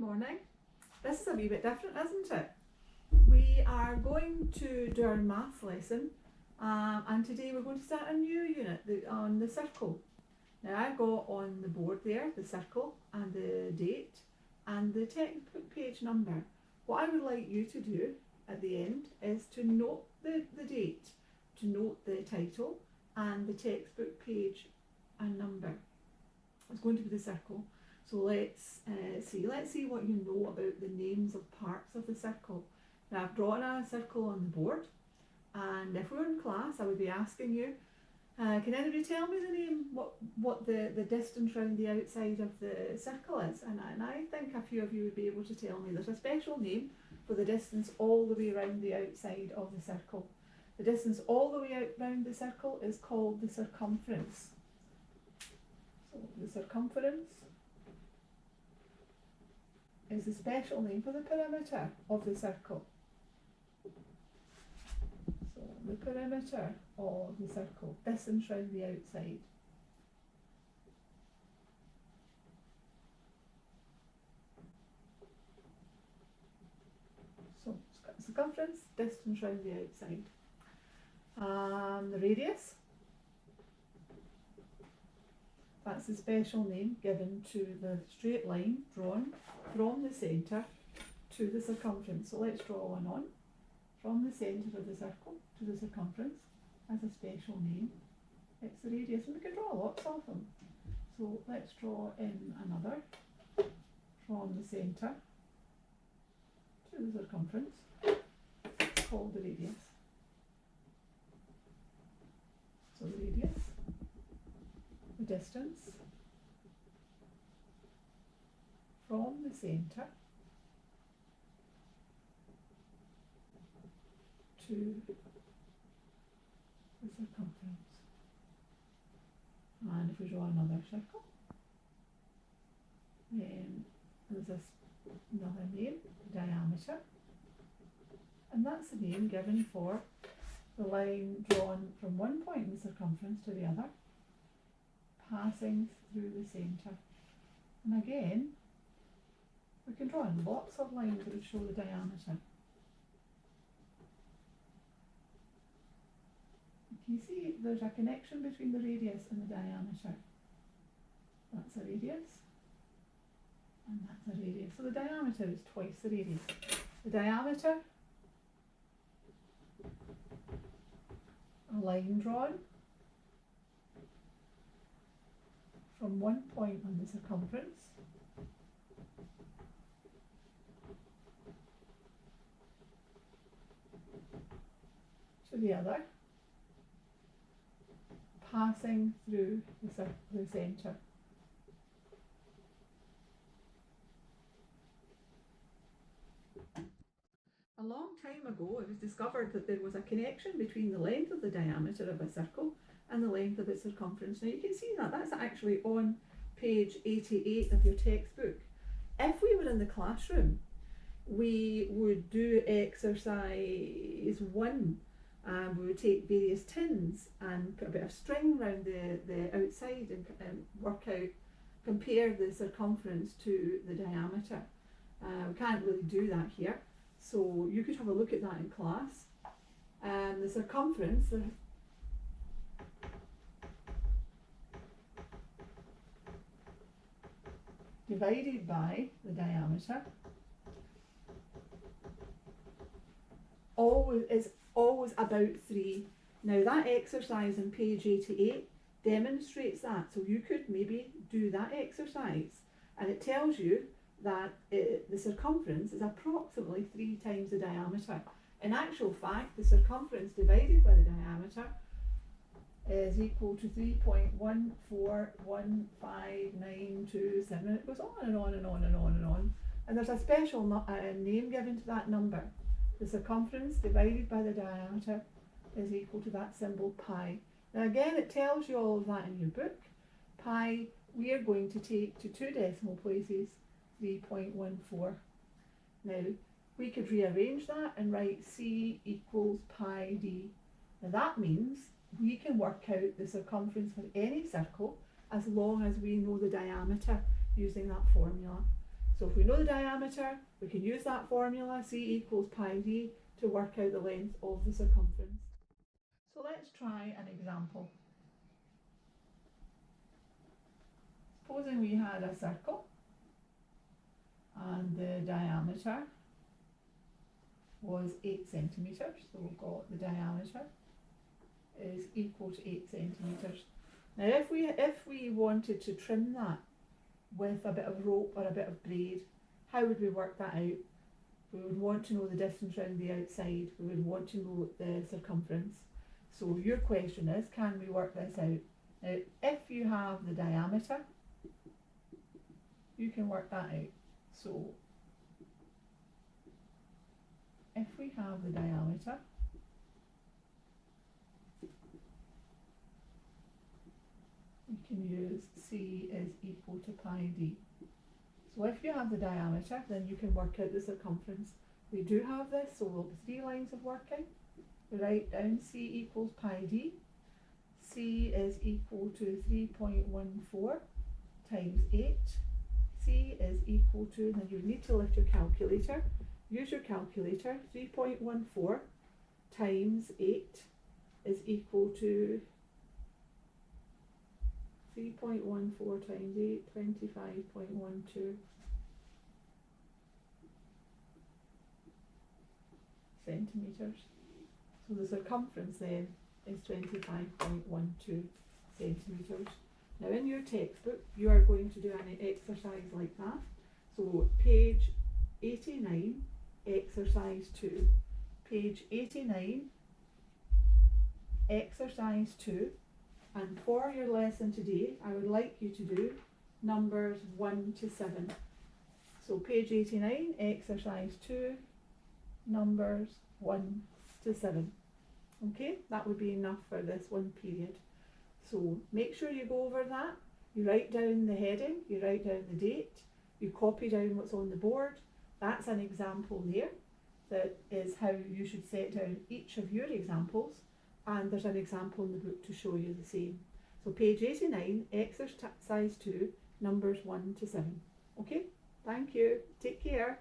morning. This is a wee bit different, isn't it? We are going to do our maths lesson and today we're going to start a new unit on the circle. Now I've got on the board there the circle and the date and the textbook page number. What I would like you to do at the end is to note the date, to note the title and the textbook page and number. It's going to be the circle. So let's see what you know about the names of parts of the circle. Now I've drawn a circle on the board, and if we were in class I would be asking you, can anybody tell me the name, what the distance around the outside of the circle is? And I think a few of you would be able to tell me. There's a special name for the distance all the way around the outside of the circle. The distance all the way out round the circle is called the circumference. So the circumference is the special name for the perimeter of the circle. So the perimeter of the circle, distance round the outside. So circumference, distance round the outside. The radius, that's the special name given to the straight line drawn from the centre to the circumference. So let's draw one on. From the centre of the circle to the circumference as a special name. It's the radius, and we can draw lots of them. So let's draw in another from the centre to the circumference. It's called the radius. So the radius, the distance from the centre to the circumference. And if we draw another circle, then there's another name, diameter, and that's the name given for the line drawn from one point in the circumference to the other, passing through the centre. And again, we can draw in lots of lines that would show the diameter. You can see there's a connection between the radius and the diameter. That's a radius, and that's a radius. So the diameter is twice the radius. The diameter, a line drawn from one point on the circumference to the other, passing through the centre. A long time ago it was discovered that there was a connection between the length of the diameter of a circle and the length of its circumference. Now you can see that's actually on page 88 of your textbook. If we were in the classroom, we would do exercise 1. We would take various tins and put a bit of string around the outside and work out, compare the circumference to the diameter. We can't really do that here, so you could have a look at that in class. The circumference, divided by the diameter, is always about 3. Now that exercise on page 88 demonstrates that, so you could maybe do that exercise, and it tells you that the circumference is approximately 3 times the diameter. In actual fact, the circumference divided by the diameter is equal to 3.141592. It goes on and on and on and on and on, and there's a special name given to that number. The circumference divided by the diameter is equal to that symbol pi. Now again, it tells you all of that in your book. Pi, we are going to take to 2 decimal places, 3.14. Now, we could rearrange that and write C equals pi d. Now that means we can work out the circumference for any circle as long as we know the diameter using that formula. So if we know the diameter, we can use that formula, C equals pi d, to work out the length of the circumference. So let's try an example. Supposing we had a circle and the diameter was 8 centimetres, so we've got the diameter is equal to 8 centimetres. Now if we wanted to trim that with a bit of rope or a bit of braid, how would we work that out? We would want to know the distance around the outside, we would want to know the circumference. So your question is, can we work this out? Now if you have the diameter, you can work that out. So if we have the diameter, we can use C is equal to pi d. So if you have the diameter, then you can work out the circumference. We do have this, so we'll have 3 lines of working. We write down C equals pi d. C is equal to 3.14 times 8. C is equal to, then you need to lift your calculator. Use your calculator. 3.14 times 8 is equal to 3.14 times 8, 25.12 centimetres. So the circumference then is 25.12 centimetres. Now in your textbook you are going to do an exercise like that. So page 89, exercise 2. Page 89, exercise 2. And for your lesson today, I would like you to do numbers 1 to 7. So page 89, exercise 2, numbers 1 to 7. Okay, that would be enough for this one period. So make sure you go over that, you write down the heading, you write down the date, you copy down what's on the board. That's an example there. That is how you should set down each of your examples. And there's an example in the book to show you the same. So page 89, exercise 2, numbers 1 to 7. Okay, thank you, take care.